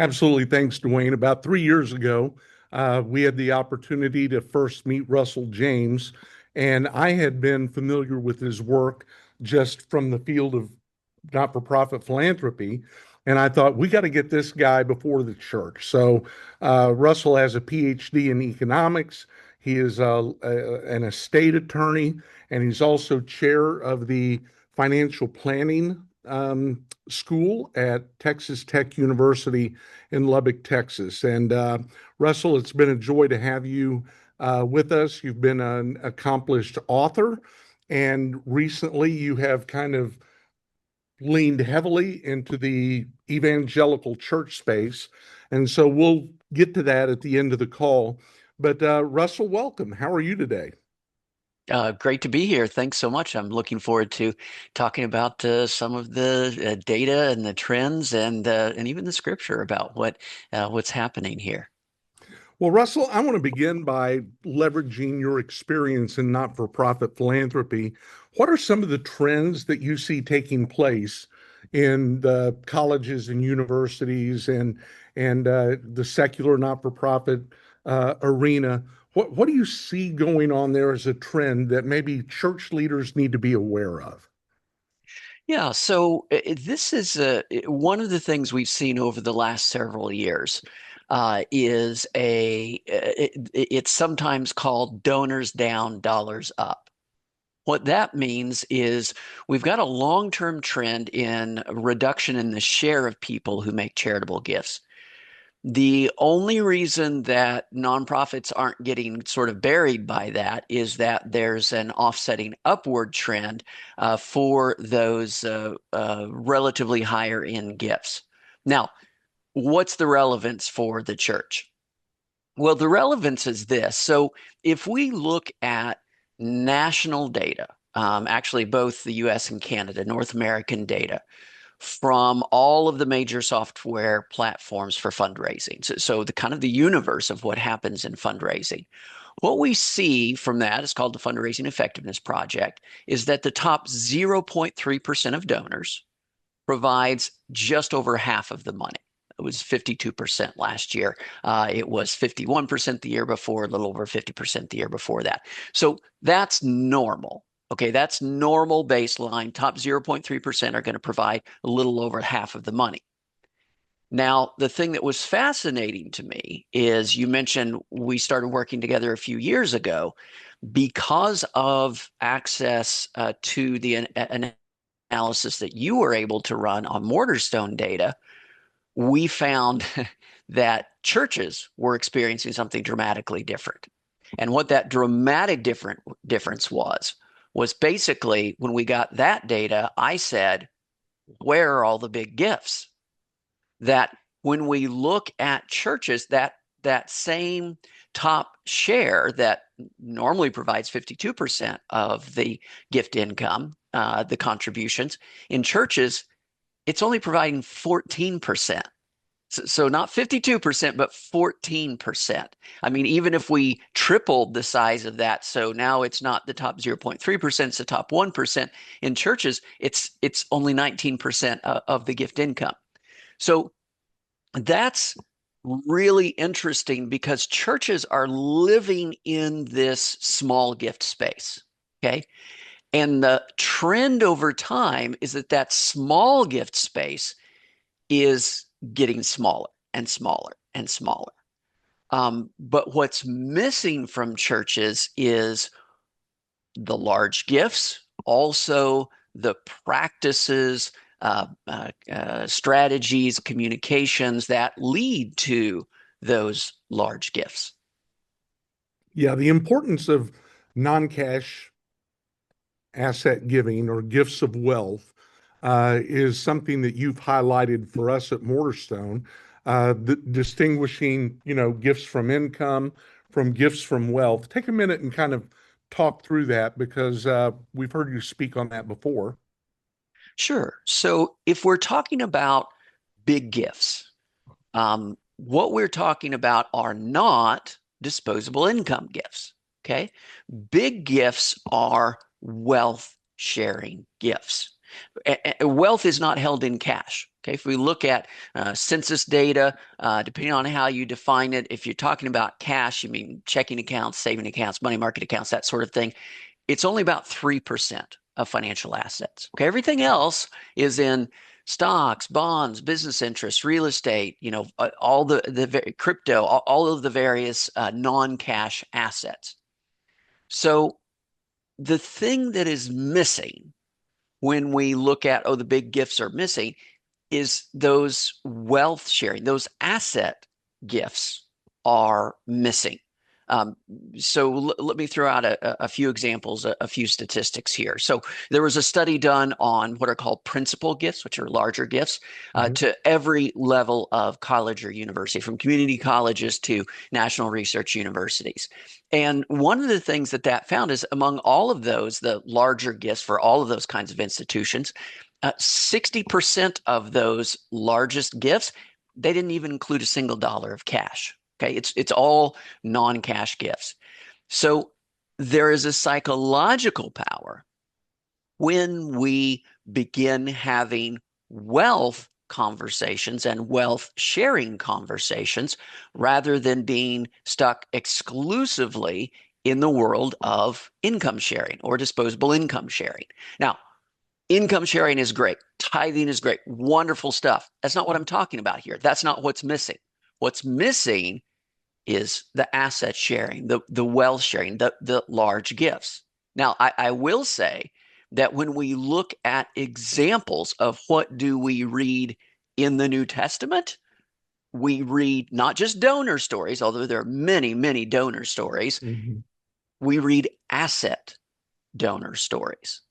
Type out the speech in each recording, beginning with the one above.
Absolutely. Thanks, Dwayne. About 3 years ago, we had the opportunity to first meet Russell James, and I had been familiar with his work just from the field of not-for-profit philanthropy. And I thought, we got to get this guy before the church. So Russell has a PhD in economics. He is an estate attorney, and he's also chair of the financial planning school at Texas Tech University in Lubbock, Texas. And Russell, it's been a joy to have you with us. You've been an accomplished author, and recently you have kind of leaned heavily into the evangelical church space. And so we'll get to that at the end of the call. But Russell, welcome. How are you today? Great to be here. Thanks so much. I'm looking forward to talking about some of the data and the trends and even the scripture about what's happening here. Well, Russell, I want to begin by leveraging your experience in not-for-profit philanthropy. What are some of the trends that you see taking place in the colleges and universities and the secular not-for-profit arena? What do you see going on there as a trend that maybe church leaders need to be aware of? Yeah, so this is one of the things we've seen over the last several years is it's sometimes called donors down, dollars up. What that means is we've got a long-term trend in reduction in the share of people who make charitable gifts. The only reason that nonprofits aren't getting sort of buried by that is that there's an offsetting upward trend for those relatively higher end gifts. Now, what's the relevance for the church? Well, the relevance is this. So if we look at national data, actually both the US and Canada, North American data, from all of the major software platforms for fundraising. So the kind of the universe of what happens in fundraising. What we see from that is called the Fundraising Effectiveness Project, is that the top 0.3% of donors provides just over half of the money. It was 52% last year. It was 51% the year before, a little over 50% the year before that. So that's normal. Okay, that's normal baseline. Top 0.3% are going to provide a little over half of the money. Now, the thing that was fascinating to me is you mentioned we started working together a few years ago because of access to the analysis that you were able to run on Mortarstone data. We found that churches were experiencing something dramatically different. And what that dramatic difference was basically when we got that data, I said, where are all the big gifts? That when we look at churches, that same top share that normally provides 52% of the gift income, the contributions in churches, it's only providing 14%. So not 52%, but 14%. I mean, even if we tripled the size of that, so now it's not the top 0.3%, it's the top 1%. In churches, it's only 19% of the gift income. So that's really interesting because churches are living in this small gift space. Okay. And the trend over time is that small gift space is getting smaller and smaller and smaller. But what's missing from churches is the large gifts, also the practices, strategies, communications that lead to those large gifts. Yeah, the importance of non-cash asset giving or gifts of wealth is something that you've highlighted for us at Mortarstone, distinguishing, gifts from income from gifts from wealth. Take a minute and kind of talk through that because we've heard you speak on that before. Sure. So if we're talking about big gifts, what we're talking about are not disposable income gifts. Okay. Big gifts are wealth sharing gifts. Wealth is not held in cash. Okay, if we look at census data, depending on how you define it, if you're talking about cash, you mean checking accounts, saving accounts, money market accounts, that sort of thing. It's only about 3% of financial assets. Okay, everything else is in stocks, bonds, business interests, real estate, all the crypto, all of the various non-cash assets. So the thing that is missing when we look at, the big gifts are missing, is those wealth sharing, those asset gifts are missing. Um, so let me throw out a few examples, a few statistics here. So there was a study done on what are called principal gifts, which are larger gifts, Mhm. to every level of college or university, from community colleges to national research universities. And one of the things that found is among all of those, the larger gifts for all of those kinds of institutions, 60% of those largest gifts, they didn't even include a single dollar of cash. Okay, it's all non-cash gifts. So there is a psychological power when we begin having wealth conversations and wealth sharing conversations rather than being stuck exclusively in the world of income sharing or disposable income sharing. Now, income sharing is great. Tithing is great. Wonderful stuff. That's not what I'm talking about here. That's not what's missing. What's missing is the asset sharing, the wealth sharing, the large gifts. Now, I will say that when we look at examples of what do we read in the New Testament, we read not just donor stories, although there are many, many donor stories. Mhm. We read asset donor stories.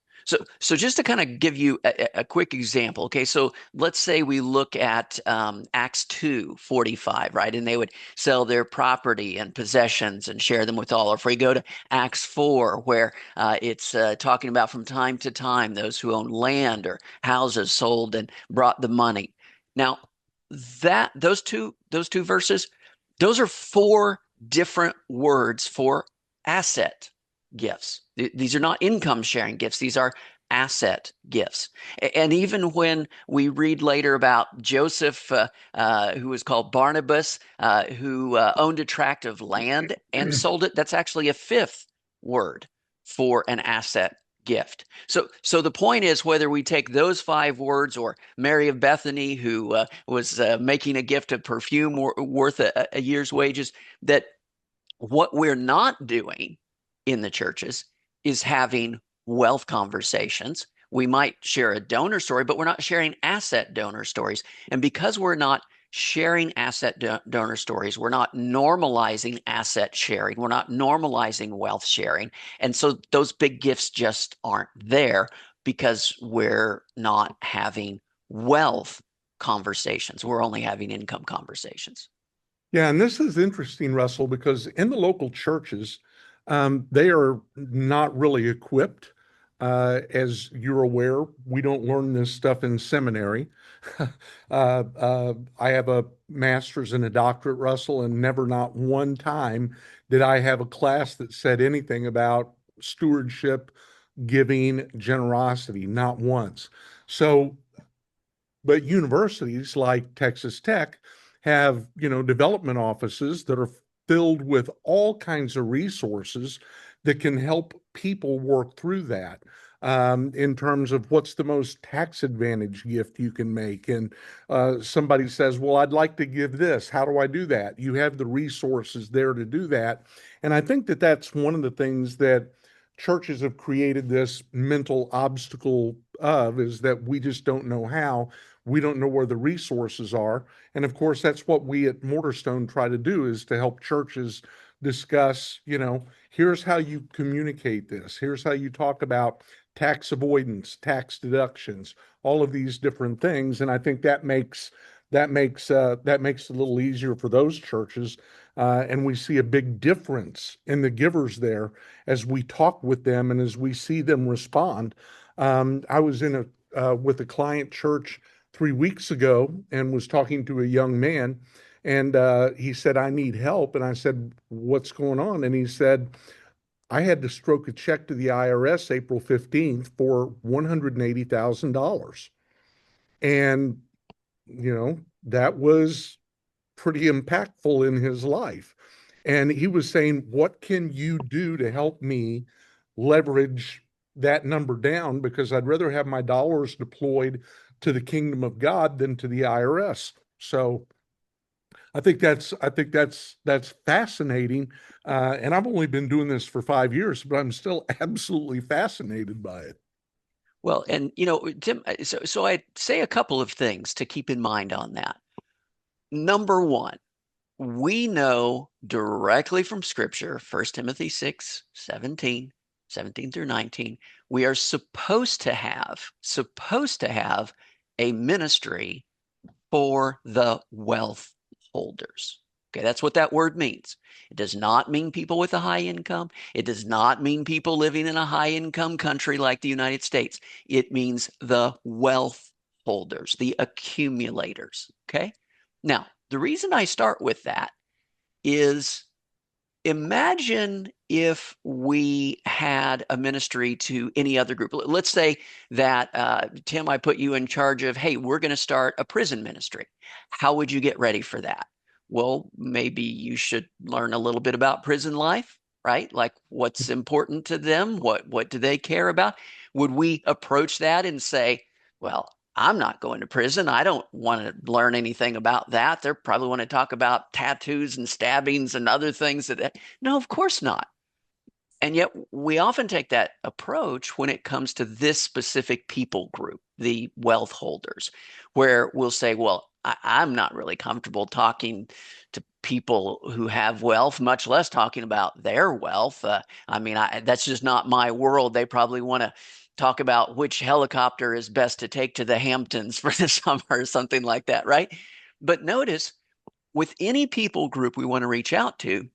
So just to kind of give you a quick example, okay, so let's say we look at Acts 2:45, right? And they would sell their property and possessions and share them with all. Or if we go to Acts 4, where it's talking about from time to time those who own land or houses sold and brought the money. Now, those two verses, those are four different words for asset gifts. These are not income sharing gifts. These are asset gifts. And even when we read later about Joseph, who was called Barnabas, who owned a tract of land and sold it, that's actually a fifth word for an asset gift. So the point is, whether we take those five words or Mary of Bethany, who was making a gift of perfume worth a year's wages, that what we're not doing in the churches is having wealth conversations. We might share a donor story, but we're not sharing asset donor stories. And because we're not sharing asset donor stories, we're not normalizing asset sharing, we're not normalizing wealth sharing. And so those big gifts just aren't there because we're not having wealth conversations. We're only having income conversations. Yeah, and this is interesting, Russell, because in the local churches, they are not really equipped. As you're aware, we don't learn this stuff in seminary. I have a master's and a doctorate, Russell, and never, not one time, did I have a class that said anything about stewardship, giving, generosity, not once. So but universities like Texas Tech have, development offices that are filled with all kinds of resources that can help people work through that. In terms of what's the most tax advantage gift you can make. And somebody says, well, I'd like to give this. How do I do that? You have the resources there to do that. And I think that that's one of the things that churches have created this mental obstacle of, is that we just don't know how. We don't know where the resources are. And of course, that's what we at Mortarstone try to do, is to help churches discuss, here's how you communicate this. Here's how you talk about tax avoidance, tax deductions, all of these different things. And I think that makes it a little easier for those churches. And we see a big difference in the givers there as we talk with them and as we see them respond. I was with a client church 3 weeks ago and was talking to a young man, and he said, I need help. And I said, what's going on? And he said, I had to stroke a check to the IRS April 15th for $180,000. And, that was pretty impactful in his life. And he was saying, what can you do to help me leverage that number down? Because I'd rather have my dollars deployed to the kingdom of God than to the IRS. So I think that's fascinating. And I've only been doing this for 5 years, but I'm still absolutely fascinated by it. Well, and Tim, so I'd say a couple of things to keep in mind on that. Number one, we know directly from Scripture, 1 Timothy 6:17 through 19, we are supposed to have a ministry for the wealth holders. Okay, that's what that word means. It does not mean people with a high income. It does not mean people living in a high income country like the United States. It means the wealth holders, the accumulators. Okay. Now, the reason I start with that is imagine if we had a ministry to any other group. Let's say that, Tim, I put you in charge of, hey, we're going to start a prison ministry. How would you get ready for that? Well, maybe you should learn a little bit about prison life, right? Like what's important to them? What do they care about? Would we approach that and say, well, I'm not going to prison. I don't want to learn anything about that. They probably want to talk about tattoos and stabbings and other things that. No, of course not. And yet we often take that approach when it comes to this specific people group, the wealth holders, where we'll say, well, I'm not really comfortable talking to people who have wealth, much less talking about their wealth. That's just not my world. They probably want to talk about which helicopter is best to take to the Hamptons for the summer or something like that, right? But notice with any people group we want to reach out to,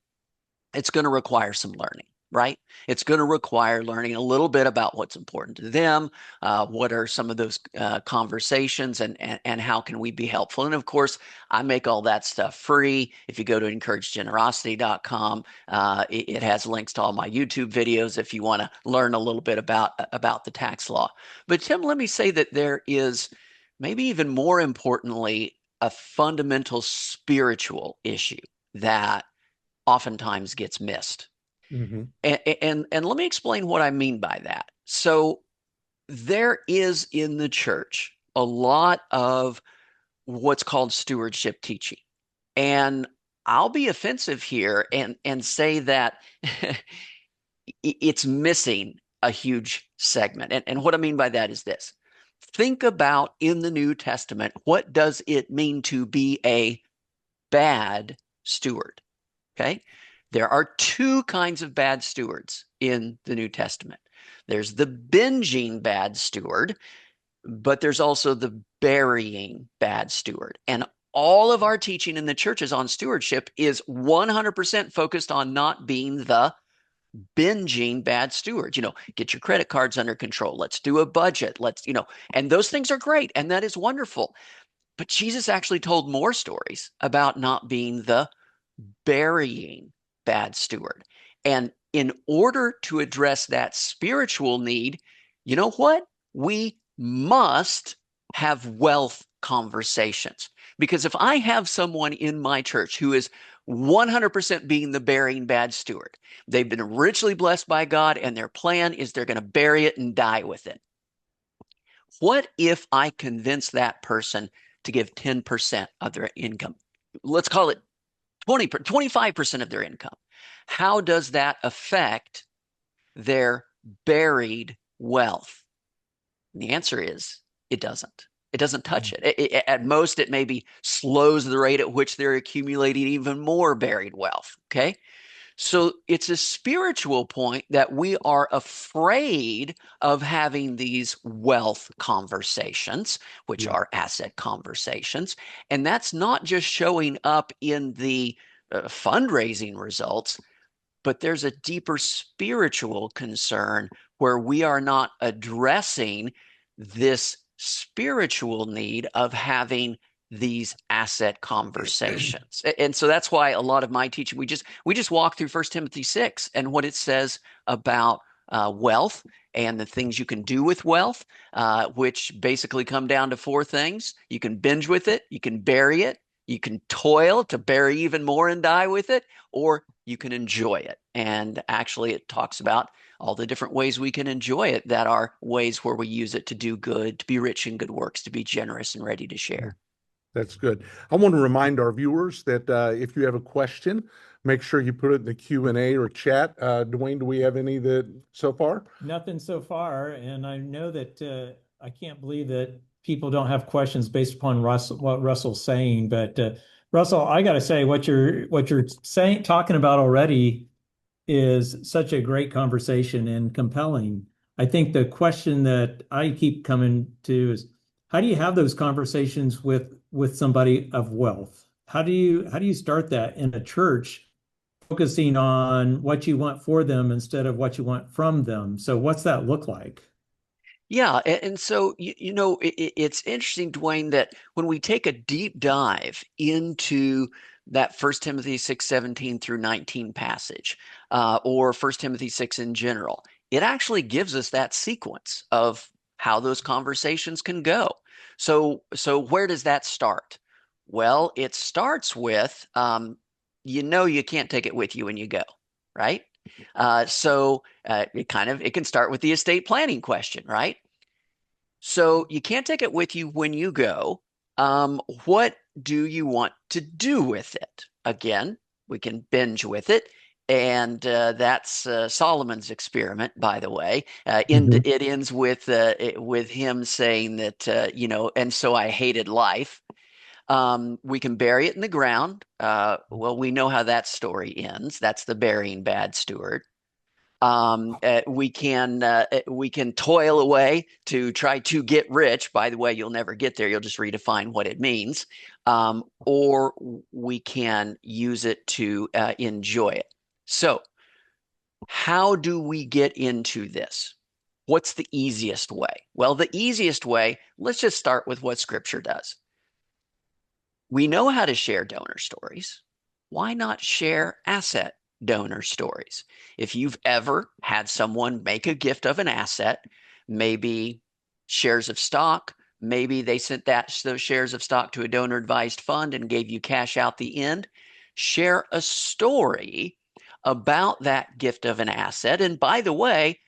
it's going to require some learning, right? It's going to require learning a little bit about what's important to them, what are some of those conversations, and how can we be helpful. And of course, I make all that stuff free. If you go to encouragegenerosity.com, it has links to all my YouTube videos if you want to learn a little bit about the tax law. But Tim, let me say that there is maybe even more importantly a fundamental spiritual issue that oftentimes gets missed. Mm-hmm. And let me explain what I mean by that. So there is in the church a lot of what's called stewardship teaching. And I'll be offensive here and say that it's missing a huge segment. And what I mean by that is this. Think about in the New Testament, what does it mean to be a bad steward? Okay. There are two kinds of bad stewards in the New Testament. There's the binging bad steward, but there's also the burying bad steward. And all of our teaching in the churches on stewardship is 100% focused on not being the binging bad steward. Get your credit cards under control. Let's do a budget. And those things are great. And that is wonderful. But Jesus actually told more stories about not being the burying bad steward. And in order to address that spiritual need, you know what? We must have wealth conversations. Because if I have someone in my church who is 100% being the burying bad steward, they've been richly blessed by God, and their plan is they're going to bury it and die with it. What if I convince that person to give 10% of their income? Let's call it 25% of their income. How does that affect their buried wealth? And the answer is it doesn't. It doesn't touch it. At most, it maybe slows the rate at which they're accumulating even more buried wealth. Okay. So it's a spiritual point that we are afraid of having these wealth conversations, which Yeah. are asset conversations. And that's not just showing up in the fundraising results, but there's a deeper spiritual concern where we are not addressing this spiritual need of having these asset conversations. And so that's why a lot of my teaching, we just walk through First Timothy 6 and what it says about wealth and the things you can do with wealth, which basically come down to four things. You can binge with it, you can bury it, you can toil to bury even more and die with it, or you can enjoy it. And actually, it talks about all the different ways we can enjoy it that are ways where we use it to do good, to be rich in good works, to be generous and ready to share. That's good. I want to remind our viewers that if you have a question, make sure you put it in the Q&A or chat. Dwayne, do we have any that so far? Nothing so far, and I know that I can't believe that people don't have questions based upon what Russell's saying. But Russell, I got to say, what you're saying, talking about already, is such a great conversation and compelling. I think the question that I keep coming to is, how do you have those conversations with somebody of wealth? How do you start that in a church, focusing on what you want for them instead of what you want from them? So what's that look like? Yeah, and so it's interesting, Dwayne, that when we take a deep dive into that First Timothy 6:17 through 19 passage, or First Timothy 6 in general, it actually gives us that sequence of how those conversations can go. So where does that start? Well, it starts with you can't take it with you when you go, right? It can start with the estate planning question, right? So you can't take it with you when you go. What do you want to do with it? Again, we can binge with it. And that's Solomon's experiment, by the way. Mhm. It ends with him saying that, and so I hated life. We can bury it in the ground. Well, we know how that story ends. That's the burying bad steward. We can toil away to try to get rich. By the way, you'll never get there. You'll just redefine what it means. Or we can use it to enjoy it. So, how do we get into this? What's the easiest way? Well, the easiest way, let's just start with what Scripture does. We know how to share donor stories. Why not share asset donor stories? If you've ever had someone make a gift of an asset, maybe shares of stock, maybe they sent those shares of stock to a donor advised fund and gave you cash out the end, share a story about that gift of an asset. And by the way,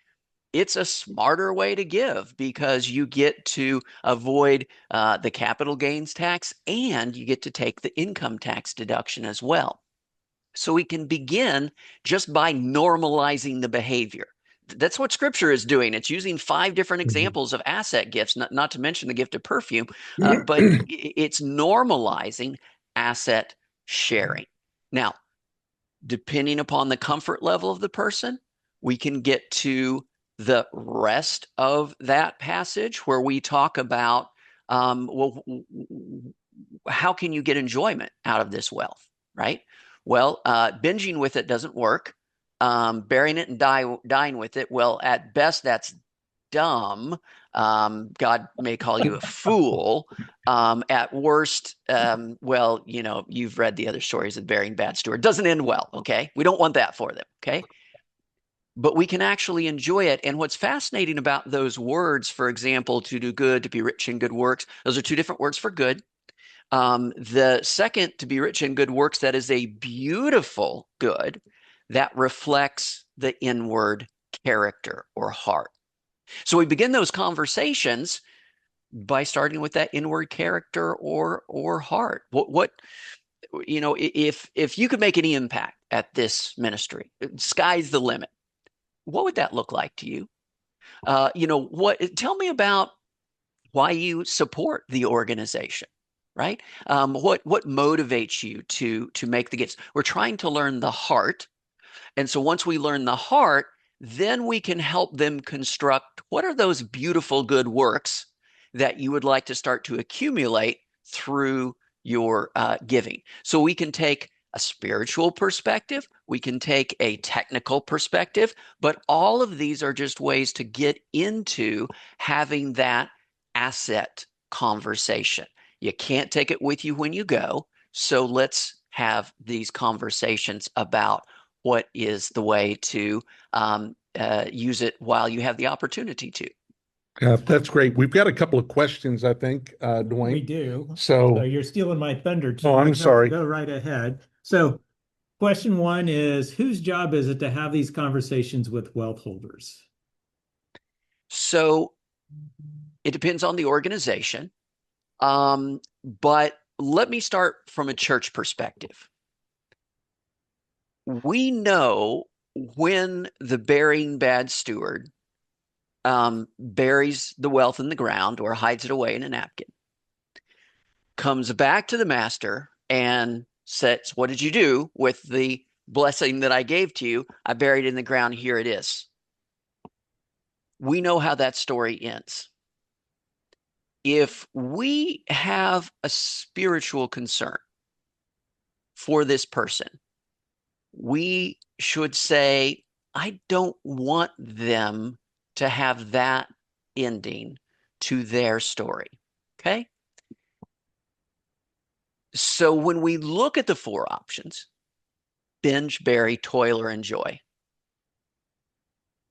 it's a smarter way to give because you get to avoid the capital gains tax and you get to take the income tax deduction as well. So we can begin just by normalizing the behavior. That's what Scripture is doing. It's using 5 different Mhm. examples of asset gifts, not to mention the gift of perfume, but it's normalizing asset sharing. Now, depending upon the comfort level of the person, we can get to the rest of that passage where we talk about, well, how can you get enjoyment out of this wealth, right? Well, binging with it doesn't work. Burying it and dying with it, well, at best, that's dumb. God may call you a fool. At worst, well, you've read the other stories of burying bad steward. It doesn't end well, okay? We don't want that for them, okay? But we can actually enjoy it. And what's fascinating about those words, for example, to do good, to be rich in good works, those are two different words for good. The second, to be rich in good works, that is a beautiful good that reflects the inward character or heart. So we begin those conversations by starting with that inward character or heart. If you could make any impact at this ministry, sky's the limit. What would that look like to you? Tell me about why you support the organization, right? What motivates you to make the gifts? We're trying to learn the heart, and so once we learn the heart, then we can help them construct what are those beautiful good works that you would like to start to accumulate through your giving. So we can take a spiritual perspective, we can take a technical perspective, but all of these are just ways to get into having that asset conversation. You can't take it with you when you go. So let's have these conversations about what is the way to use it while you have the opportunity to. That's great. We've got a couple of questions, I think, We Dwayne. do. So, You're stealing my thunder, oh, Tim. I'm sorry. Go right ahead. So question one is, whose job is it to have these conversations with wealth holders? So it depends on the organization. But let me start from a church perspective. We know when the burying bad steward buries the wealth in the ground or hides it away in a napkin, comes back to the master and says, "What did you do with the blessing that I gave to you? I buried it in the ground. Here it is." We know how that story ends. If we have a spiritual concern for this person, we should say, I don't want them to have that ending to their story. Okay. So when we look at the four options, binge, bury, toil, or enjoy,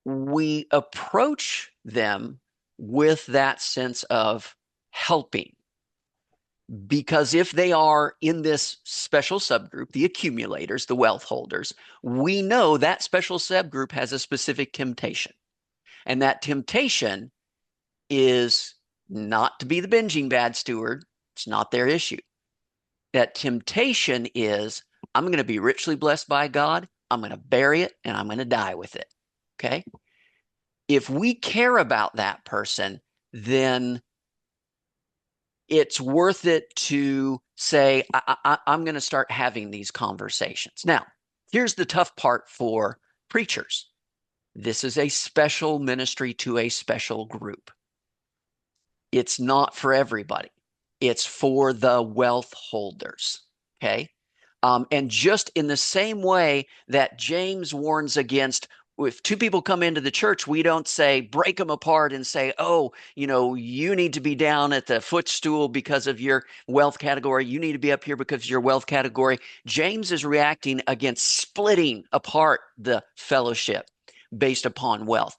we approach them with that sense of helping. Because if they are in this special subgroup, the accumulators, the wealth holders, we know that special subgroup has a specific temptation. And that temptation is not to be the binging bad steward. It's not their issue. That temptation is, I'm going to be richly blessed by God. I'm going to bury it and I'm going to die with it. Okay. If we care about that person, then it's worth it to say, I'm going to start having these conversations. Now, here's the tough part for preachers. This is a special ministry to a special group. It's not for everybody. It's for the wealth holders. Okay. And just in the same way that James warns against, if two people come into the church, we don't say break them apart and say, oh, you need to be down at the footstool because of your wealth category. You need to be up here because of your wealth category. James is reacting against splitting apart the fellowship based upon wealth.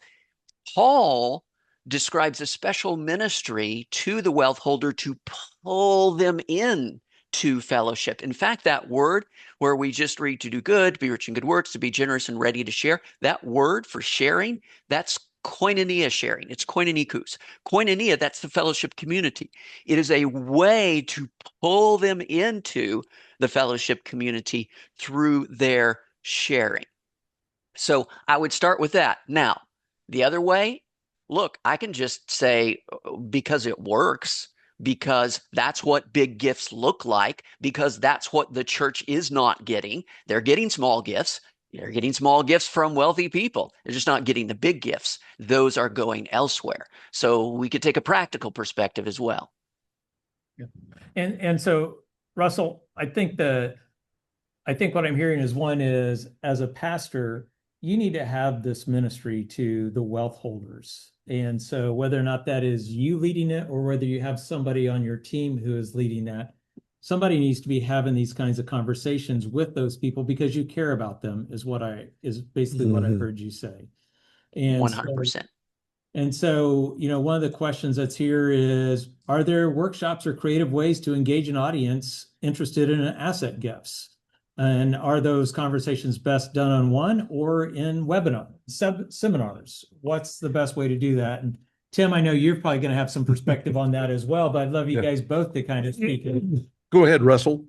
Paul describes a special ministry to the wealth holder to pull them in to fellowship. In fact, that word where we just read to do good, to be rich in good works, to be generous and ready to share, that word for sharing, that's koinonia sharing. It's koinonikos. Koinonia, that's the fellowship community. It is a way to pull them into the fellowship community through their sharing. So I would start with that. Now, the other way, look, I can just say because it works, because that's what big gifts look like, because that's what the church is not getting. They're getting small gifts. They're getting small gifts from wealthy people. They're just not getting the big gifts. Those are going elsewhere. So we could take a practical perspective as well. Yeah. And so, Russell, I think what I'm hearing is one is, as a pastor, you need to have this ministry to the wealth holders. And so whether or not that is you leading it or whether you have somebody on your team who is leading that, somebody needs to be having these kinds of conversations with those people because you care about them is basically what I heard you say. And 100%. So, one of the questions that's here is, are there workshops or creative ways to engage an audience interested in asset gifts? And are those conversations best done on one or in seminars? What's the best way to do that? And Tim, I know you're probably going to have some perspective on that as well, but I'd love you guys both to kind of speak. Go ahead, Russell.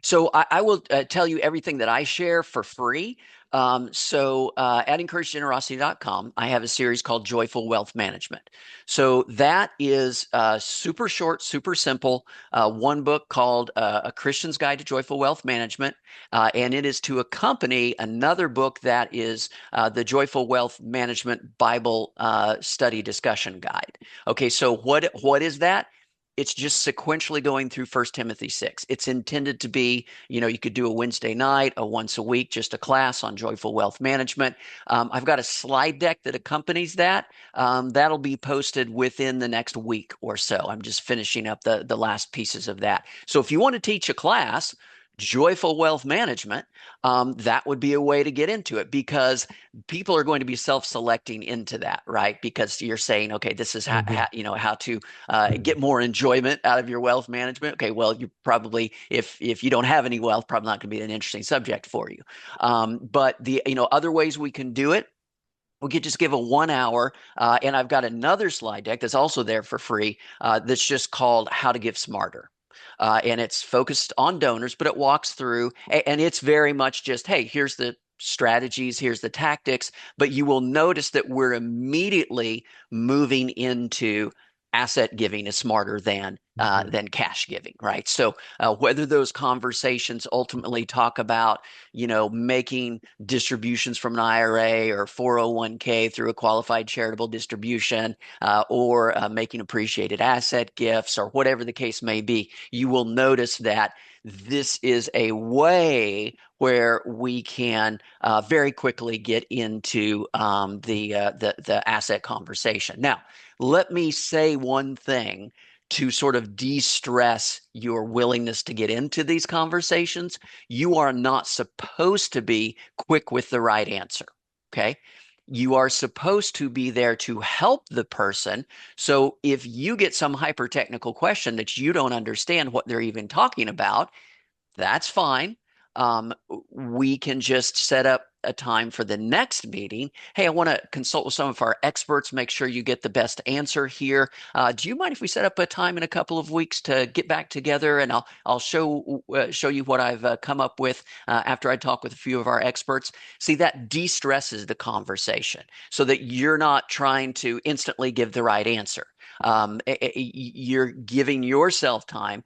So I will tell you everything that I share for free. At encouragegenerosity.com, I have a series called Joyful Wealth Management. So that is super short, super simple. One book called A Christian's Guide to Joyful Wealth Management. And it is to accompany another book that is the Joyful Wealth Management Bible Study Discussion Guide. Okay, so what is that? It's just sequentially going through 1 Timothy 6. It's intended to be, you could do a Wednesday night, a once a week, just a class on joyful wealth management. I've got a slide deck that accompanies that. That'll be posted within the next week or so. I'm just finishing up the last pieces of that. So if you want to teach a class, joyful wealth management, that would be a way to get into it, because people are going to be self-selecting into that, right? Because you're saying, okay, this is how to get more enjoyment out of your wealth management. Okay, well, you probably, if you don't have any wealth, probably not going to be an interesting subject for you. But the other ways we can do it, we could just give a 1 hour, and I've got another slide deck that's also there for free, that's just called How to Give Smarter. And it's focused on donors, but it walks through, and it's very much just, hey, here's the strategies, here's the tactics, but you will notice that we're immediately moving into asset giving is smarter than cash giving, right? So whether those conversations ultimately talk about, making distributions from an IRA or 401k through a qualified charitable distribution, or making appreciated asset gifts, or whatever the case may be, you will notice that this is a way where we can very quickly get into the asset conversation. Now, let me say one thing to sort of de-stress your willingness to get into these conversations. You are not supposed to be quick with the right answer, okay? You are supposed to be there to help the person. So if you get some hyper-technical question that you don't understand what they're even talking about, that's fine. We can just set up a time for the next meeting. Hey, I want to consult with some of our experts, make sure you get the best answer here. Do you mind if we set up a time in a couple of weeks to get back together, and I'll show you what I've come up with after I talk with a few of our experts. See, that de-stresses the conversation so that you're not trying to instantly give the right answer. You're giving yourself time,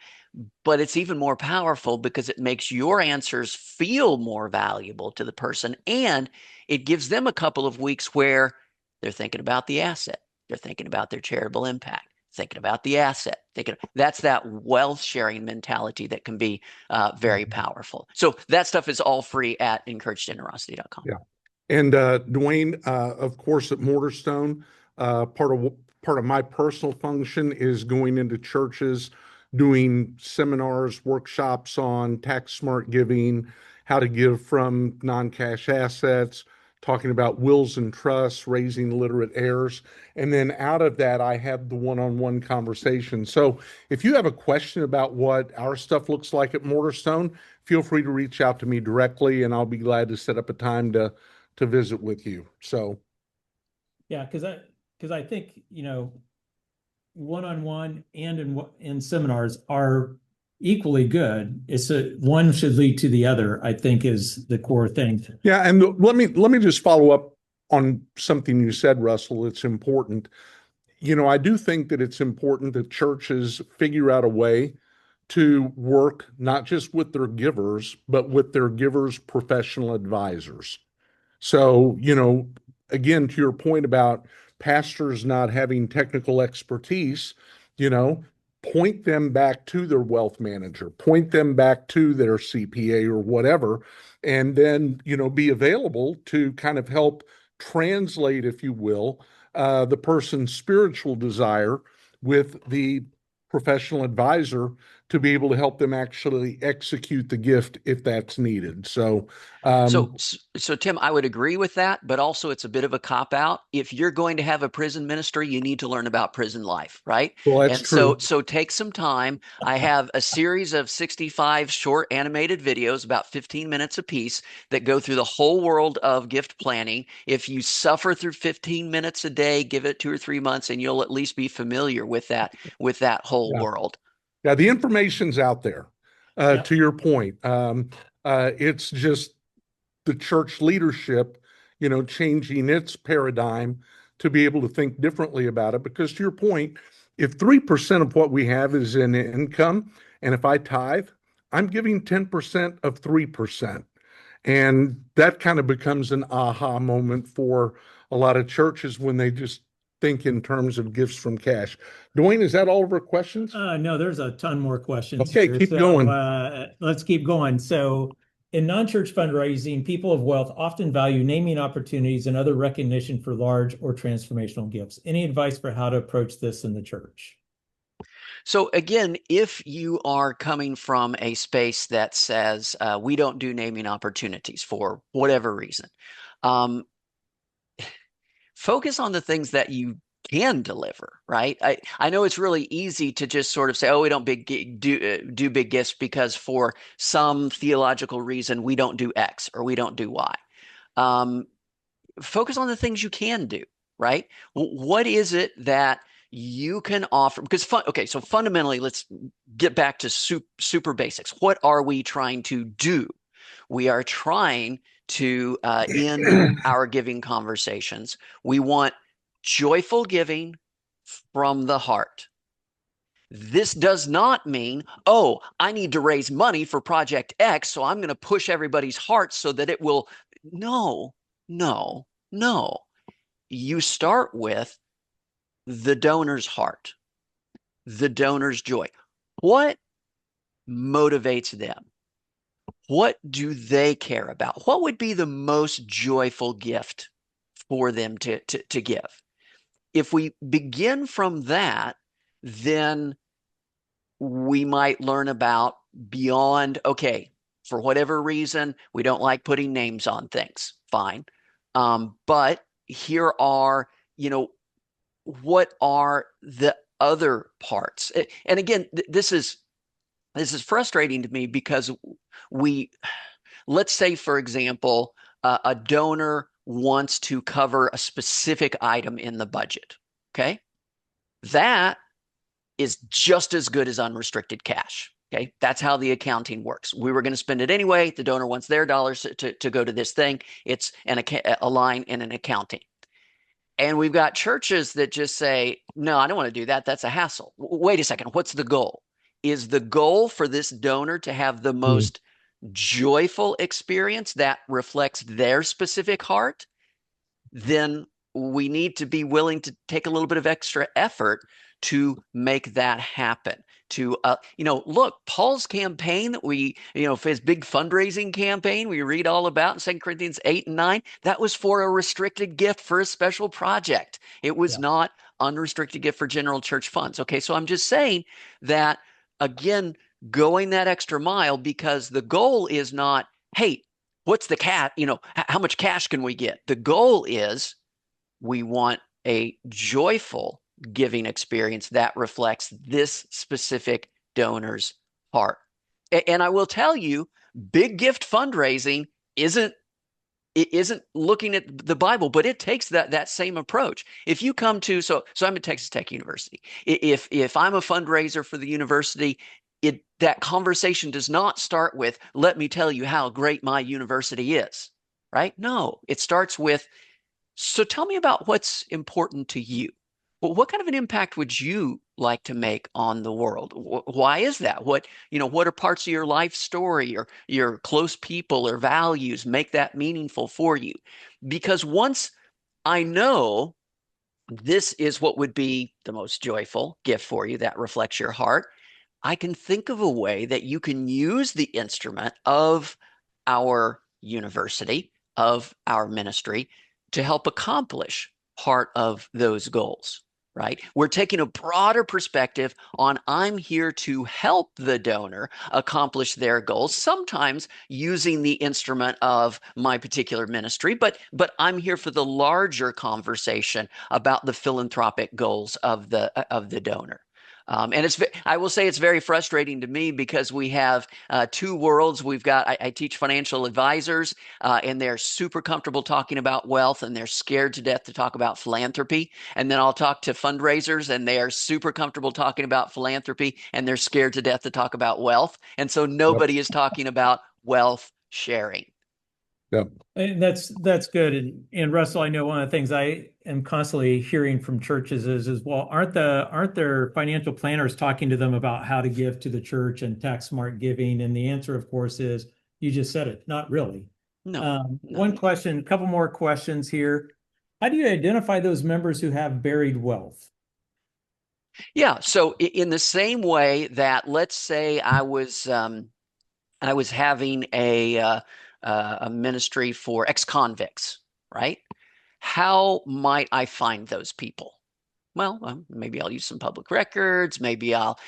but it's even more powerful because it makes your answers feel more valuable to the person, and it gives them a couple of weeks where they're thinking about the asset, they're thinking about their charitable impact, thinking about the asset. That's that wealth sharing mentality that can be very powerful. So that stuff is all free at encouragegenerosity.com. Yeah. And Dwayne, of course, at Mortarstone, part of my personal function is going into churches, doing seminars, workshops on tax smart giving, how to give from non-cash assets, talking about wills and trusts, raising literate heirs. And then out of that, I have the one-on-one conversation. So if you have a question about what our stuff looks like at Mortarstone, feel free to reach out to me directly, and I'll be glad to set up a time to visit with you. So yeah, because I think one-on-one and in seminars are equally good. It's one should lead to the other, I think, is the core thing. yeah, and let me just follow up on something you said, Russell. It's important. I do think that it's important that churches figure out a way to work not just with their givers, but with their givers' professional advisors. So, again, to your point about pastors not having technical expertise, point them back to their wealth manager, point them back to their CPA or whatever, and then, be available to kind of help translate, if you will, the person's spiritual desire with the professional advisor to be able to help them actually execute the gift if that's needed. So, So Tim, I would agree with that, but also it's a bit of a cop out. If you're going to have a prison ministry, you need to learn about prison life, right? well, that's And true. so take some time. I have a series of 65 short animated videos, about 15 minutes apiece, that go through the whole world of gift planning. If you suffer through 15 minutes a day, give it 2 or 3 months, and you'll at least be familiar with that whole Yeah. world. Yeah, the information's out there. Yep. To your point, it's just the church leadership, changing its paradigm to be able to think differently about it. Because to your point, if 3% of what we have is in income, and if I tithe, I'm giving 10% of 3%. And that kind of becomes an aha moment for a lot of churches when they just think in terms of gifts from cash. Dwayne, is that all of our questions? No, there's a ton more questions Okay, here. keep So going. let's keep going. So in non-church fundraising, people of wealth often value naming opportunities and other recognition for large or transformational gifts. Any advice for how to approach this in the church? So again, if you are coming from a space that says we don't do naming opportunities for whatever reason, um, focus on the things that you can deliver, right? I know it's really easy to just sort of say, oh, we don't do big gifts because for some theological reason we don't do X or we don't do Y. Focus on the things you can do, right? What is it that you can offer? Because okay, so fundamentally, let's get back to super basics. What are we trying to do? We are trying to, in our giving conversations, we want joyful giving from the heart. This does not mean, oh, I need to raise money for Project X, so I'm going to push everybody's heart so that it will. No, no, no. You start with the donor's heart, the donor's joy. What motivates them? What do they care about? What would be the most joyful gift for them to give? If we begin from that, then we might learn about beyond, okay, for whatever reason, we don't like putting names on things. Fine. But here are, what are the other parts? And again, this is frustrating to me because let's say, for example, a donor wants to cover a specific item in the budget. Okay. That is just as good as unrestricted cash. Okay. That's how the accounting works. We were going to spend it anyway. The donor wants their dollars to go to this thing. It's a line in an accounting. And we've got churches that just say, no, I don't want to do that. That's a hassle. Wait a second. What's the goal? Is the goal for this donor to have the most joyful experience that reflects their specific heart? Then we need to be willing to take a little bit of extra effort to make that happen. To, look, Paul's campaign that for his big fundraising campaign, we read all about in 2 Corinthians 8 and 9, that was for a restricted gift for a special project. It was not unrestricted gift for general church funds. Okay, so I'm just saying that, again, going that extra mile, because the goal is not, hey, what's the how much cash can we get? The goal is we want a joyful giving experience that reflects this specific donor's heart. And I will tell you, big gift fundraising isn't looking at the Bible, but it takes that same approach. If you come to so I'm at Texas Tech University. If I'm a fundraiser for the university, that conversation does not start with, let me tell you how great my university is, right? No, it starts with, so tell me about what's important to you. Well, what kind of an impact would you like to make on the world? Why is that? What are parts of your life story or your close people or values make that meaningful for you? Because once I know this is what would be the most joyful gift for you that reflects your heart, I can think of a way that you can use the instrument of our university, of our ministry, to help accomplish part of those goals, right? We're taking a broader perspective on, I'm here to help the donor accomplish their goals, sometimes using the instrument of my particular ministry, but I'm here for the larger conversation about the philanthropic goals of the donor. And I will say it's very frustrating to me because we have two worlds. We've got, I teach financial advisors, and they're super comfortable talking about wealth, and they're scared to death to talk about philanthropy. And then I'll talk to fundraisers, and they are super comfortable talking about philanthropy, and they're scared to death to talk about wealth. And so nobody is talking about wealth sharing. Yep. And that's good. And Russell, I know one of the things I am constantly hearing from churches is well, aren't their financial planners talking to them about how to give to the church and tax smart giving? And the answer, of course, is you just said it, not really. No. One question, a couple more questions here. How do you identify those members who have buried wealth? Yeah. So in the same way that, let's say I was having a ministry for ex-convicts, right? How might I find those people? Well, maybe I'll use some public records. Maybe I'll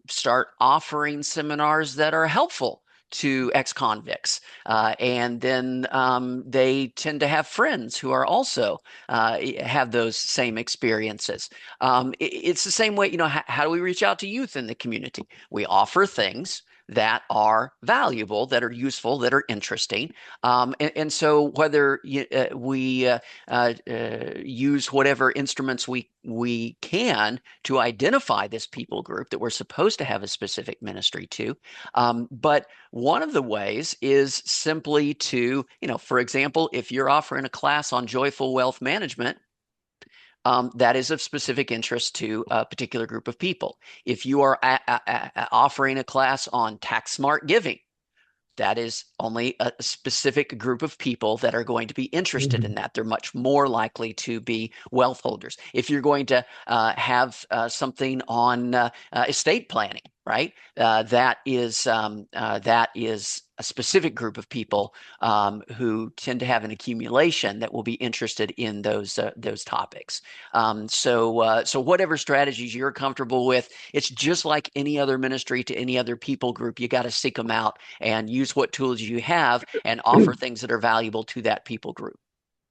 start offering seminars that are helpful to ex-convicts. And then they tend to have friends who are also have those same experiences. It's the same way, how do we reach out to youth in the community? We offer things that are valuable, that are useful, that are interesting. And so whether we use whatever instruments we can to identify this people group that we're supposed to have a specific ministry to. But one of the ways is simply to, for example, if you're offering a class on joyful wealth management, that is of specific interest to a particular group of people. If you are offering a class on tax smart giving, that is only a specific group of people that are going to be interested in that. They're much more likely to be wealth holders. If you're going to have something on estate planning, right? That is a specific group of people who tend to have an accumulation that will be interested in those topics. So whatever strategies you're comfortable with, it's just like any other ministry to any other people group. You got to seek them out and use what tools you have and offer things that are valuable to that people group.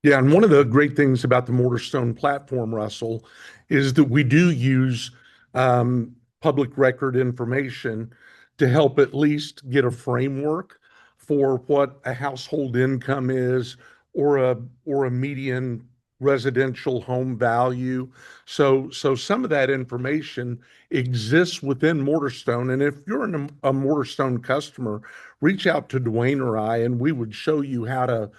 Yeah, and one of the great things about the Mortarstone platform, Russell, is that we do use public record information to help at least get a framework for what a household income is or a median residential home value. So some of that information exists within Mortarstone. And if you're a Mortarstone customer, reach out to Dwayne or I, and we would show you how to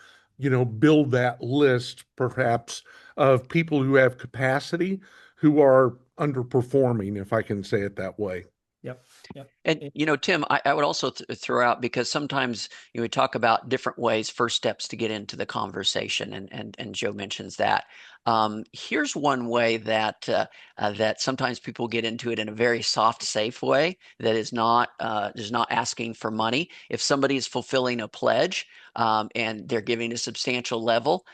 build that list perhaps of people who have capacity who are underperforming, if I can say it that way. Yep. Yep. And Tim, I would also throw out, because sometimes we talk about different ways, first steps to get into the conversation, and Joe mentions that. Here's one way that sometimes people get into it in a very soft, safe way that is not asking for money. If somebody is fulfilling a pledge and they're giving a substantial level,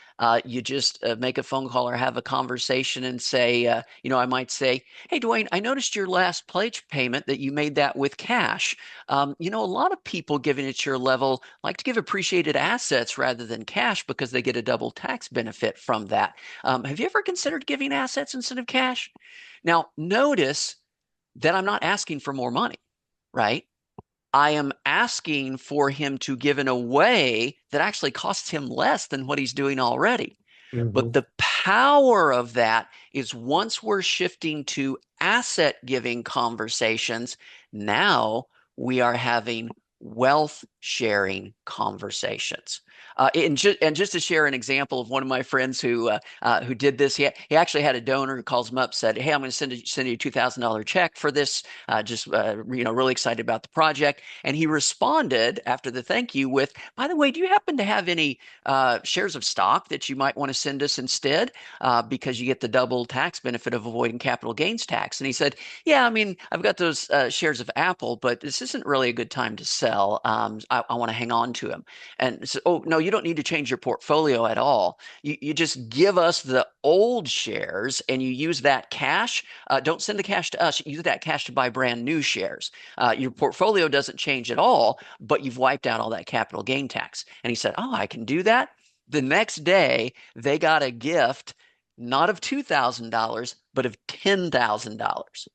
you just make a phone call or have a conversation and say, I might say, "Hey, Dwayne, I noticed your last pledge payment that you made that with cash. A lot of people giving at your level like to give appreciated assets rather than cash because they get a double tax benefit from that. Have you ever considered giving assets instead of cash?" Now, notice that I'm not asking for more money, right? I am asking for him to give in a way that actually costs him less than what he's doing already. But Mhm. the power of that is, once we're shifting to asset giving conversations, now we are having wealth sharing conversations. And just to share an example of one of my friends who did this, he actually had a donor who calls him up, said, "Hey, I'm going to send you a $2,000 check for this. Really excited about the project." And he responded after the thank you with, "By the way, do you happen to have any shares of stock that you might want to send us instead, because you get the double tax benefit of avoiding capital gains tax?" And he said, "Yeah, I mean, I've got those shares of Apple, but this isn't really a good time to sell. I want to hang on to them." And so, "Oh, no, you don't need to change your portfolio at all. You just give us the old shares and you use that cash. Don't send the cash to us. Use that cash to buy brand new shares. Your portfolio doesn't change at all, but you've wiped out all that capital gain tax." And he said, "Oh, I can do that." The next day, they got a gift, not of $2,000, but of $10,000.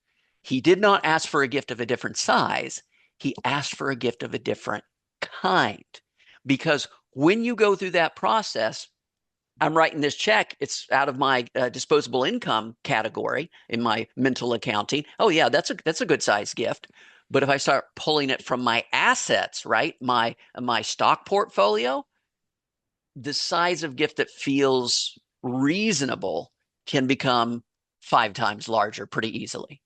He did not ask for a gift of a different size. He asked for a gift of a different kind. Because when you go through that process, I'm writing this check. It's out of my disposable income category in my mental accounting. Oh yeah, that's a good size gift. But if I start pulling it from my assets, right, my stock portfolio, the size of gift that feels reasonable can become 5 times larger pretty easily.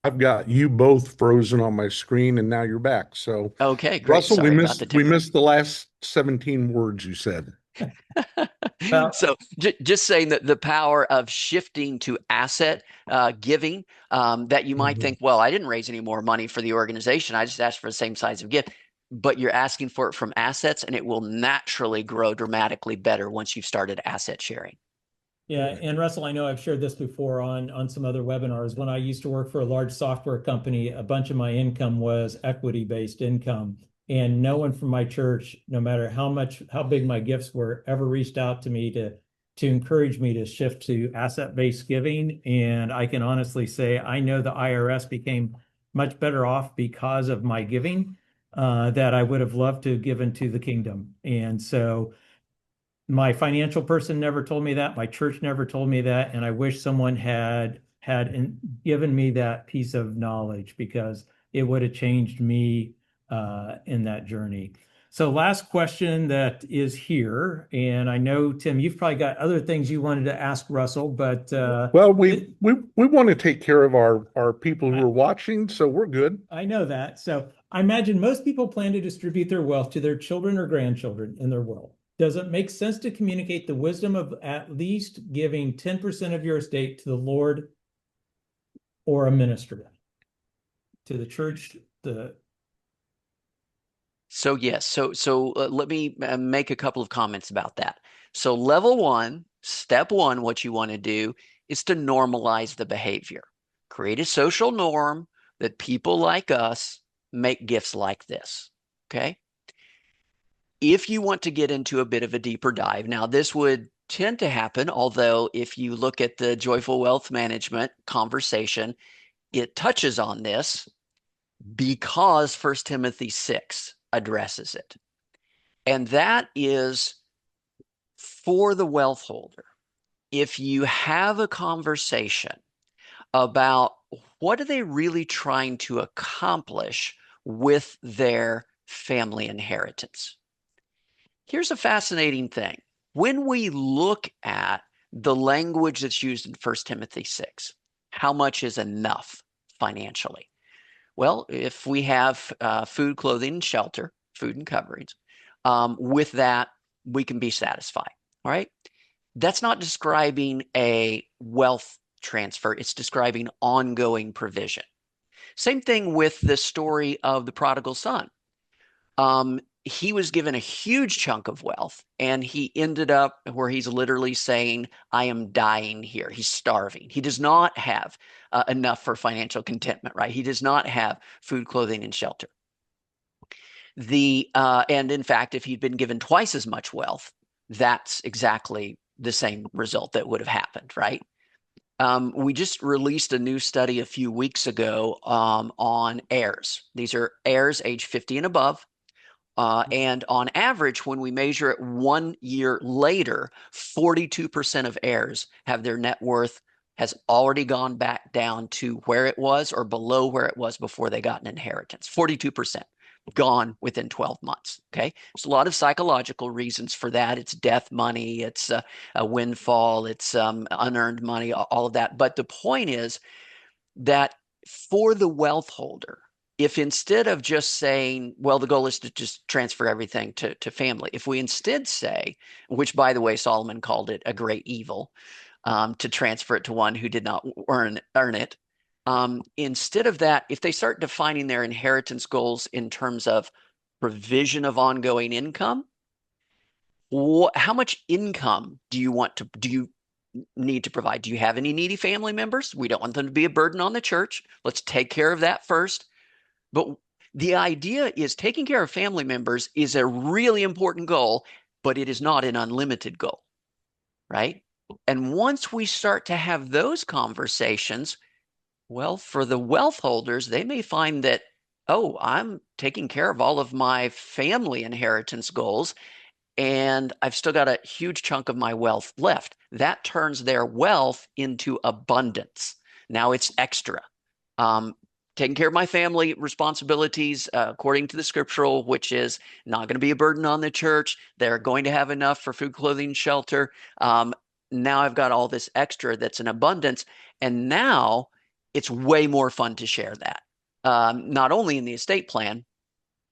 I've got you both frozen on my screen and now you're back. So Okay, great. Russell, we Sorry about the missed we temper. missed the last 17 words you said. Well, So just saying that the power of shifting to asset giving, that you might think, well, I didn't raise any more money for the organization. I just asked for the same size of gift. But you're asking for it from assets, and it will naturally grow dramatically better once you've started asset sharing. yeah, and Russell, I know I've shared this before on some other webinars. When I used to work for a large software company, a bunch of my income was equity-based income. And no one from my church, no matter how big my gifts were, ever reached out to me to encourage me to shift to asset-based giving. And I can honestly say I know the IRS became much better off because of my giving that I would have loved to have given to the kingdom. And so my financial person never told me that. My church never told me that. And I wish someone had given me that piece of knowledge because it would have changed me in that journey. So last question that is here, and I know, Tim, you've probably got other things you wanted to ask Russell, but Well, we want to take care of our people who I, are watching, so we're good. I know that. So I imagine most people plan to distribute their wealth to their children or grandchildren in their will. Does it make sense to communicate the wisdom of at least giving 10% of your estate to the Lord or a minister? To the church, So yes, so let me make a couple of comments about that. So level one, step one, what you want to do is to normalize the behavior. Create a social norm that people like us make gifts like this. Okay. If you want to get into a bit of a deeper dive, now this would tend to happen, although if you look at the Joyful Wealth Management conversation, it touches on this because 1 Timothy 6 addresses it. And that is for the wealth holder. If you have a conversation about what are they really trying to accomplish with their family inheritance, here's a fascinating thing. When we look at the language that's used in 1 Timothy 6, how much is enough financially? Well, if we have food, clothing, and shelter, food and coverings, with that, we can be satisfied. All right. That's not describing a wealth transfer, it's describing ongoing provision. Same thing with the story of the prodigal son. He was given a huge chunk of wealth and he ended up where he's literally saying, I am dying here. He's starving. He does not have enough for financial contentment, right? He does not have food, clothing, and shelter. And in fact, if he'd been given twice as much wealth, that's exactly the same result that would have happened, right? We just released a new study a few weeks ago on heirs. These are heirs age 50 and above. And on average, when we measure it 1 year later, 42% of heirs have their net worth has already gone back down to where it was or below where it was before they got an inheritance. 42% gone within 12 months. Okay. There's a lot of psychological reasons for that. It's death money, it's a windfall, it's unearned money, all of that. But the point is that for the wealth holder, if instead of just saying, well, the goal is to just transfer everything to family, if we instead say, which by the way, Solomon called it a great evil, to transfer it to one who did not earn it. Instead of that, if they start defining their inheritance goals in terms of provision of ongoing income, how much income do you need to provide? Do you have any needy family members? We don't want them to be a burden on the church. Let's take care of that first. But the idea is taking care of family members is a really important goal, but it is not an unlimited goal, right? And once we start to have those conversations, well, for the wealth holders, they may find that, oh, I'm taking care of all of my family inheritance goals, and I've still got a huge chunk of my wealth left. That turns their wealth into abundance. Now it's extra. Taking care of my family responsibilities according to the scriptural, which is not going to be a burden on the church. They're going to have enough for food, clothing, shelter. Now I've got all this extra that's in abundance. And now it's way more fun to share that, not only in the estate plan,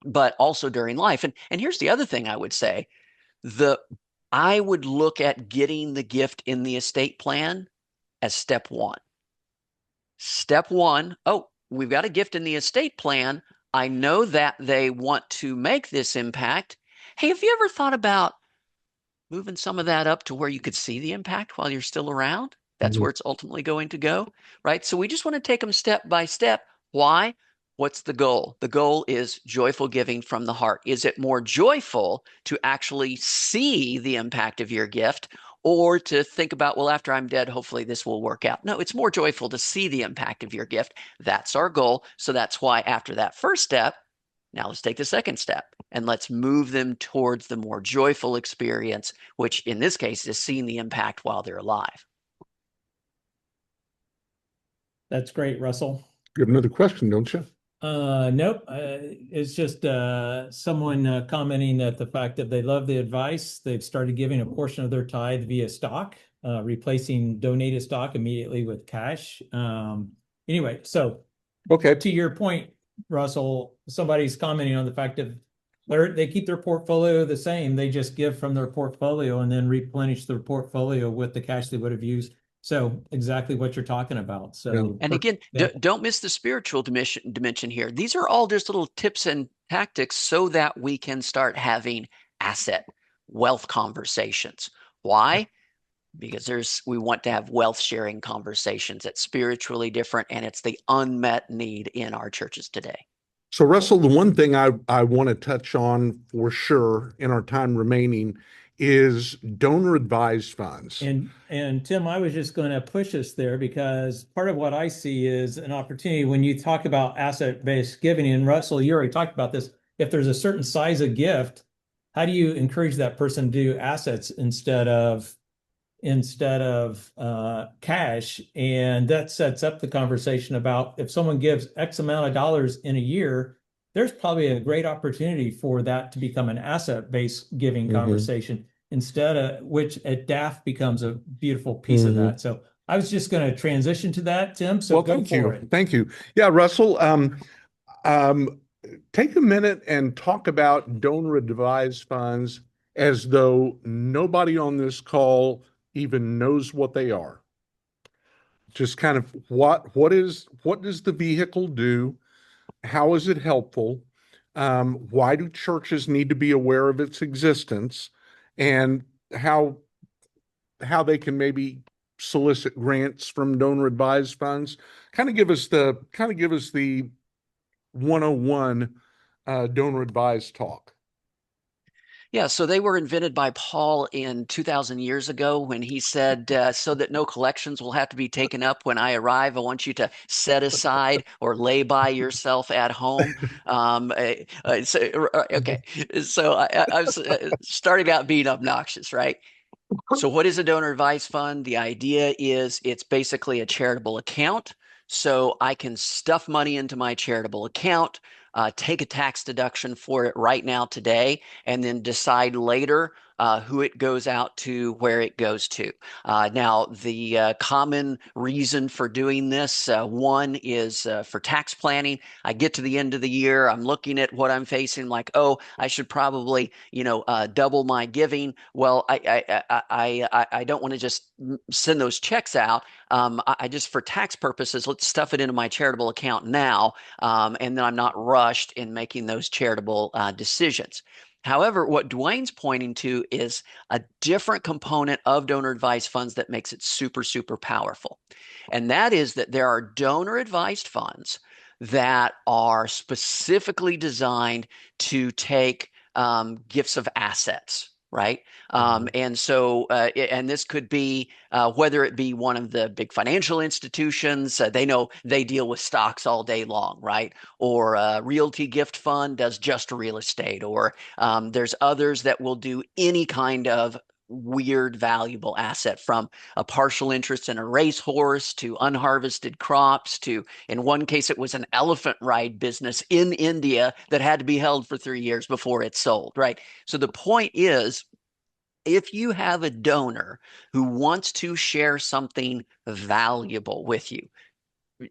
but also during life. And here's the other thing I would say. I would look at getting the gift in the estate plan as step one. Step one, oh, we've got a gift in the estate plan. I know that they want to make this impact. Hey, have you ever thought about moving some of that up to where you could see the impact while you're still around? That's Mhm. where it's ultimately going to go, right? So we just want to take them step by step. Why? What's the goal? The goal is joyful giving from the heart. Is it more joyful to actually see the impact of your gift, or to think about, well, after I'm dead, hopefully this will work out? No, it's more joyful to see the impact of your gift. That's our goal. So that's why after that first step, now let's take the second step and let's move them towards the more joyful experience, which in this case is seeing the impact while they're alive. That's great, Russell. You have another question, don't you? Nope. It's just someone commenting that the fact that they love the advice, they've started giving a portion of their tithe via stock, replacing donated stock immediately with cash. Anyway, so Okay. to your point, Russell, somebody's commenting on the fact that they keep their portfolio the same. They just give from their portfolio and then replenish their portfolio with the cash they would have used. So exactly what you're talking about. So, and again, don't miss the spiritual dimension here. These are all just little tips and tactics so that we can start having asset wealth conversations. Why? Because we want to have wealth sharing conversations. It's spiritually different, and it's the unmet need in our churches today. So, Russell, the one thing I want to touch on for sure in our time remaining is donor advised funds. And Tim, I was just going to push us there because part of what I see is an opportunity when you talk about asset-based giving. And Russell, you already talked about this. If there's a certain size of gift, how do you encourage that person to do assets instead of cash? And that sets up the conversation about if someone gives X amount of dollars in a year, there's probably a great opportunity for that to become an asset-based giving conversation instead of which at DAF becomes a beautiful piece of that. So I was just going to transition to that, Tim. So go for it. Thank you. Yeah, Russell, take a minute and talk about donor advised funds as though nobody on this call even knows what they are. Just kind of what does the vehicle do? How is it helpful? Why do churches need to be aware of its existence? And how they can maybe solicit grants from donor advised funds? Kind of give us the 101 donor advised talk. Yeah, so they were invented by Paul in 2,000 years ago when he said, so that no collections will have to be taken up when I arrive, I want you to set aside or lay by yourself at home. Okay, so I was starting out being obnoxious, right? So what is a donor advised fund? The idea is it's basically a charitable account. So I can stuff money into my charitable account, take a tax deduction for it right now today, and then decide later who it goes out to, where it goes to. Now, the common reason for doing this, one is for tax planning. I get to the end of the year, I'm looking at what I'm facing, like, oh, I should probably, double my giving. Well, I don't want to just send those checks out. I just, for tax purposes, let's stuff it into my charitable account now, and then I'm not rushed in making those charitable decisions. However, what Dwayne's pointing to is a different component of donor advised funds that makes it super, super powerful. And that is that there are donor advised funds that are specifically designed to take gifts of assets, right? And so, and this could be whether it be one of the big financial institutions, they know they deal with stocks all day long, right? Or a realty gift fund does just real estate, or there's others that will do any kind of weird valuable asset, from a partial interest in a racehorse to unharvested crops to, in one case, it was an elephant ride business in India that had to be held for 3 years before it sold, right? So the point is, if you have a donor who wants to share something valuable with you,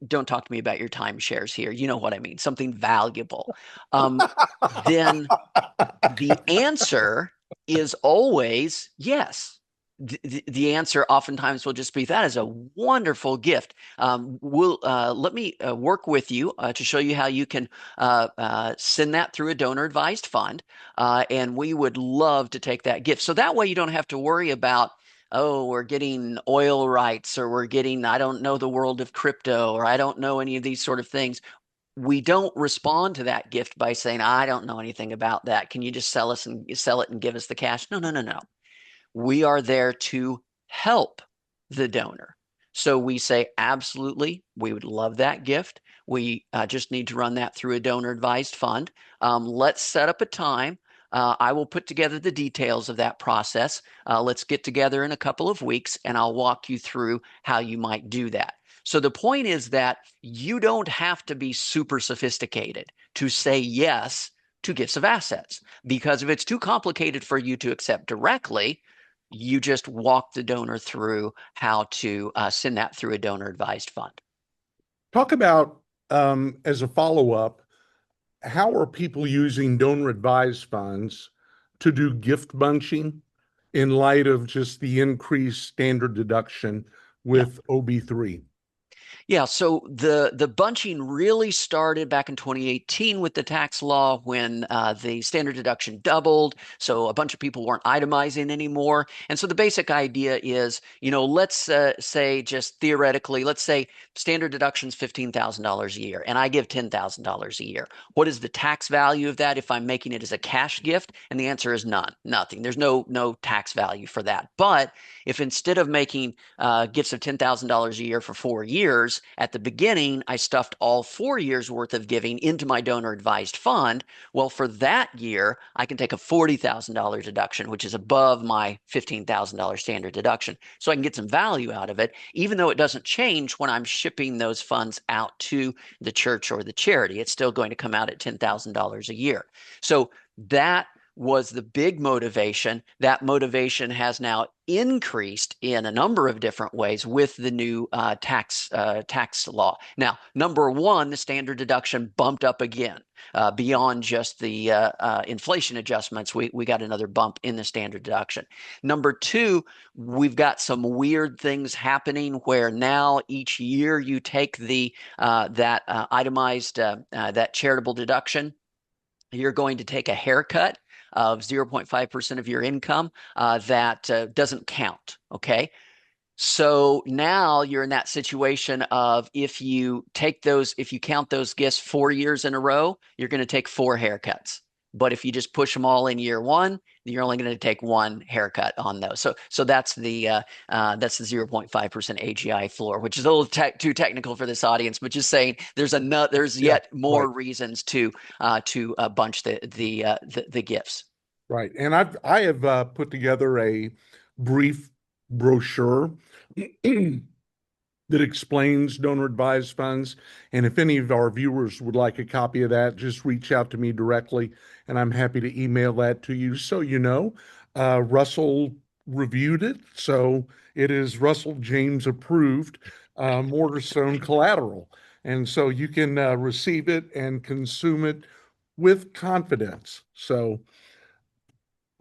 don't talk to me about your timeshares here. You know what I mean, something valuable. Then the answer is always yes. The answer oftentimes will just be that is a wonderful gift. Let me work with you to show you how you can send that through a donor advised fund, and we would love to take that gift. So that way you don't have to worry about, oh, we're getting oil rights, or we're getting, I don't know the world of crypto, or I don't know any of these sort of things. We don't respond to that gift by saying, I don't know anything about that. Can you just sell it and give us the cash? No, no, no, no. We are there to help the donor. So we say, absolutely, we would love that gift. We just need to run that through a donor advised fund. Let's set up a time. I will put together the details of that process. Let's get together in a couple of weeks, and I'll walk you through how you might do that. So the point is that you don't have to be super sophisticated to say yes to gifts of assets, because if it's too complicated for you to accept directly, you just walk the donor through how to send that through a donor advised fund. Talk about, as a follow-up, how are people using donor advised funds to do gift bunching in light of just the increased standard deduction with OB3? Yeah, so the bunching really started back in 2018 with the tax law when the standard deduction doubled. So a bunch of people weren't itemizing anymore. And so the basic idea is, let's say, just theoretically, let's say standard deduction is $15,000 a year and I give $10,000 a year. What is the tax value of that if I'm making it as a cash gift? And the answer is none, nothing. There's no tax value for that. But if instead of making gifts of $10,000 a year for 4 years, at the beginning, I stuffed all 4 years worth of giving into my donor advised fund. Well, for that year, I can take a $40,000 deduction, which is above my $15,000 standard deduction. So I can get some value out of it, even though it doesn't change when I'm shipping those funds out to the church or the charity. It's still going to come out at $10,000 a year. So that was the big motivation. That motivation has now increased in a number of different ways with the new tax law. Now, number one, the standard deduction bumped up again beyond just the inflation adjustments. We got another bump in the standard deduction. Number two, we've got some weird things happening where now each year you take the that itemized that charitable deduction, you're going to take a haircut of 0.5% of your income that doesn't count. Okay. So now you're in that situation of if you count those gifts 4 years in a row, you're going to take 4 haircuts. But if you just push them all in year one, you're only going to take 1 haircut on those. So that's the 0.5% AGI floor, which is a little too technical for this audience, but just saying there's yet more reasons to bunch the gifts. Right. And I have put together a brief brochure that explains donor advised funds. And if any of our viewers would like a copy of that, just reach out to me directly and I'm happy to email that to you. So, Russell reviewed it. So it is Russell James approved Mortarstone collateral. And so you can receive it and consume it with confidence. So,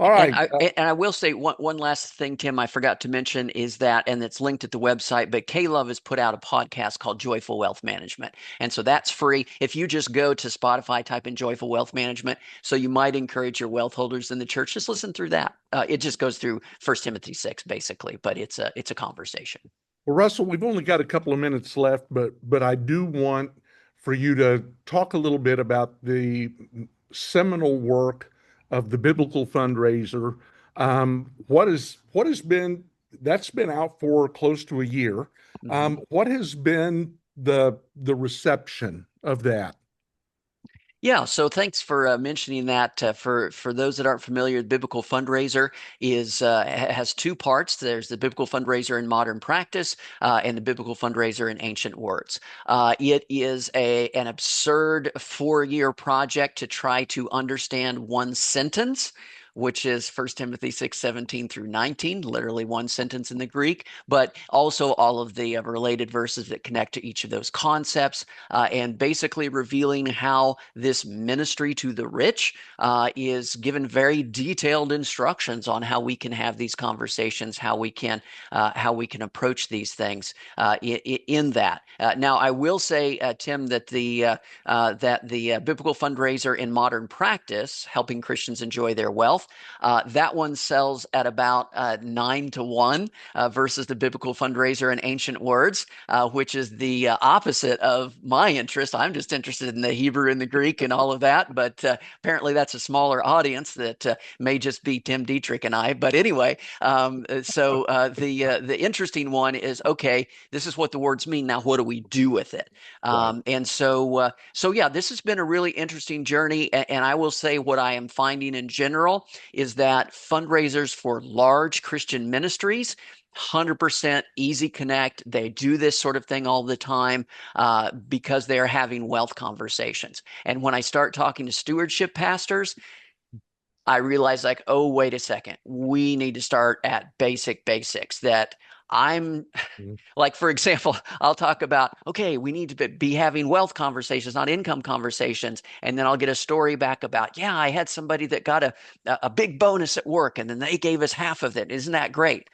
all right. And I will say one last thing, Tim, I forgot to mention is that, and it's linked at the website, but K-Love has put out a podcast called Joyful Wealth Management. And so that's free. If you just go to Spotify, type in Joyful Wealth Management. So you might encourage your wealth holders in the church. Just listen through that. It just goes through 1 Timothy 6, basically, but it's a conversation. Well, Russell, we've only got a couple of minutes left, but I do want for you to talk a little bit about the seminal work of the Biblical Fundraiser. What has been that's been out for close to a year. What has been the reception of that? Yeah, so thanks for mentioning that. For those that aren't familiar, the Biblical Fundraiser has 2 parts. There's the Biblical Fundraiser in Modern Practice and the Biblical Fundraiser in Ancient Words. It is an absurd 4-year project to try to understand one sentence which is 1 Timothy 6:17 through 19, literally one sentence in the Greek, but also all of the related verses that connect to each of those concepts, and basically revealing how this ministry to the rich is given very detailed instructions on how we can have these conversations, how we can approach these things in that. Now, I will say, Tim, that the Biblical Fundraiser in Modern Practice, helping Christians enjoy their wealth, that one sells at about 9-to-1 versus the Biblical Fundraiser in Ancient Words, which is the opposite of my interest. I'm just interested in the Hebrew and the Greek and all of that, but apparently that's a smaller audience that may just be Tim Dietrich and I. But anyway, the interesting one is, okay, this is what the words mean. Now, what do we do with it? Right. And so yeah, this has been a really interesting journey. And I will say what I am finding in general is that fundraisers for large Christian ministries, 100% easy connect. They do this sort of thing all the time because they're having wealth conversations. And when I start talking to stewardship pastors, I realize, like, oh, wait a second, we need to start at basics that I'm Mhm. like, for example, I'll talk about, okay, we need to be having wealth conversations, not income conversations. And then I'll get a story back about, yeah, I had somebody that got a big bonus at work and then they gave us half of it. Isn't that great?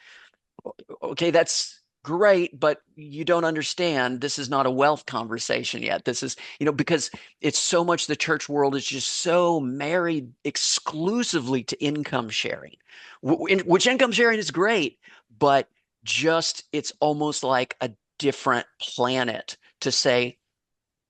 Okay, that's great, but you don't understand. This is not a wealth conversation yet. This is, because it's so much, the church world is just so married exclusively to income sharing, which income sharing is great, but just it's almost like a different planet to say,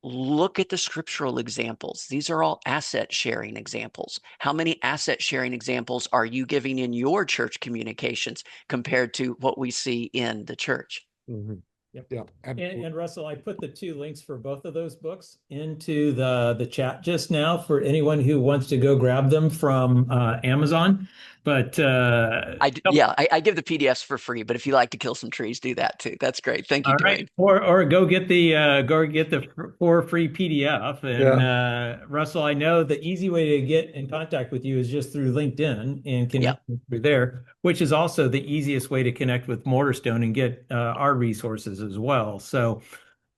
look at the scriptural examples. These are all asset sharing examples. How many asset sharing examples are you giving in your church communications compared to what we see in the church? Mhm. Yep. Yeah, absolutely. And Russell, I put the 2 links for both of those books into the chat just now for anyone who wants to go grab them from Amazon. But I give the PDFs for free, but if you like to kill some trees, do that too. That's great. Thank you, all Dwayne. right, or go get the for free PDF. And Russell, I know the easy way to get in contact with you is just through LinkedIn and Yeah. connect through there, which is also the easiest way to connect with Mortarstone and get our resources as well. So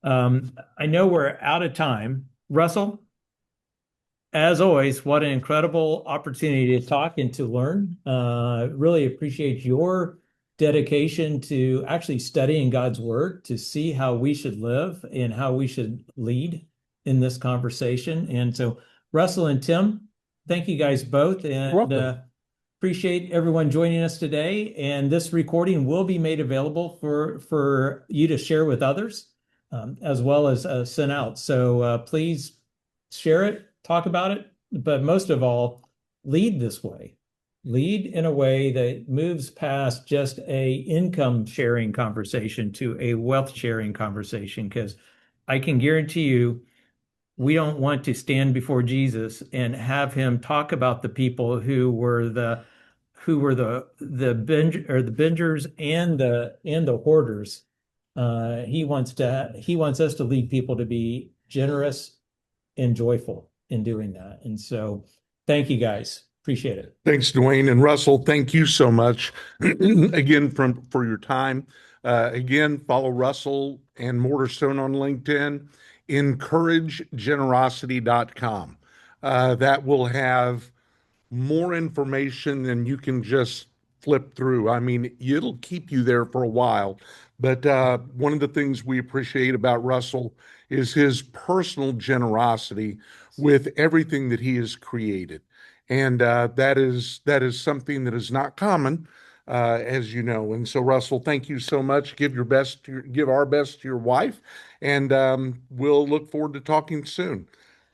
I know we're out of time. Russell, as always, what an incredible opportunity to talk and to learn. Really appreciate your dedication to actually studying God's word to see how we should live and how we should lead in this conversation. And so, Russell and Tim, thank you guys both, and Welcome. appreciate everyone joining us today. And this recording will be made available for you to share with others, as well as send out. So please share it, talk about it, but most of all, lead this way. Lead in a way that moves past just a income sharing conversation to a wealth sharing conversation, because I can guarantee you we don't want to stand before Jesus and have him talk about the people who were the bingers and the hoarders. He wants us to lead people to be generous and joyful in doing that. And so thank you guys. Appreciate it. Thanks, Dwayne. And Russell, thank you so much again for your time. Again, follow Russell and Mortarstone on LinkedIn, encouragegenerosity.com. That will have more information than you can just flip through. I mean, it'll keep you there for a while. But one of the things we appreciate about Russell is his personal generosity with everything that he has created. And that is something that is not common, as you know. And so, Russell, thank you so much. Give our best to your wife, and we'll look forward to talking soon.